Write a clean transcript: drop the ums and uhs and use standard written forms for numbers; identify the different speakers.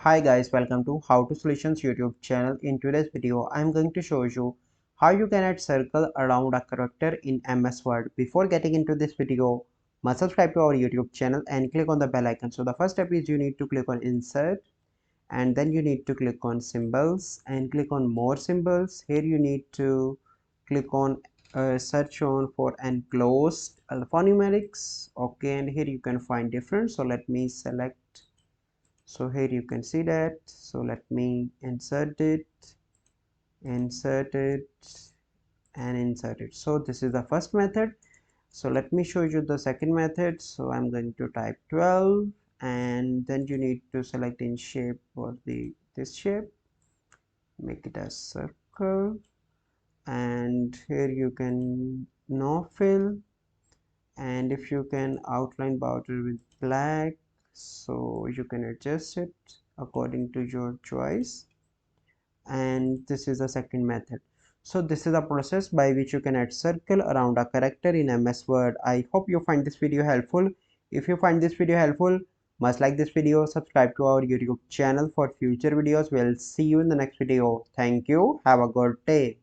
Speaker 1: Hi guys, welcome to How to Solutions YouTube channel. In today's video, I am going to show you how you can add circle around a character in MS Word. Before getting into this video, must subscribe to our YouTube channel and click on the bell icon. So the first step is you need to click on Insert and then you need to click on Symbols and click on More Symbols. Here you need to click on search on for enclosed alphanumerics. Okay, and here you can find different. So let me select. So here you can see that. So let me insert it and insert it. So this is the first method. So let me show you the second method. So I'm going to type 12 and then you need to select in shape for this shape, make it a circle, and here you can no fill, and if you can outline border with black, so you can adjust it according to your choice. And this is the second method. So this is a process by which you can add circle around a character in MS Word. I hope you find this video helpful. If you find this video helpful, must like this video, subscribe to our YouTube channel for future videos. We'll see you in the next video. Thank you. Have a good day.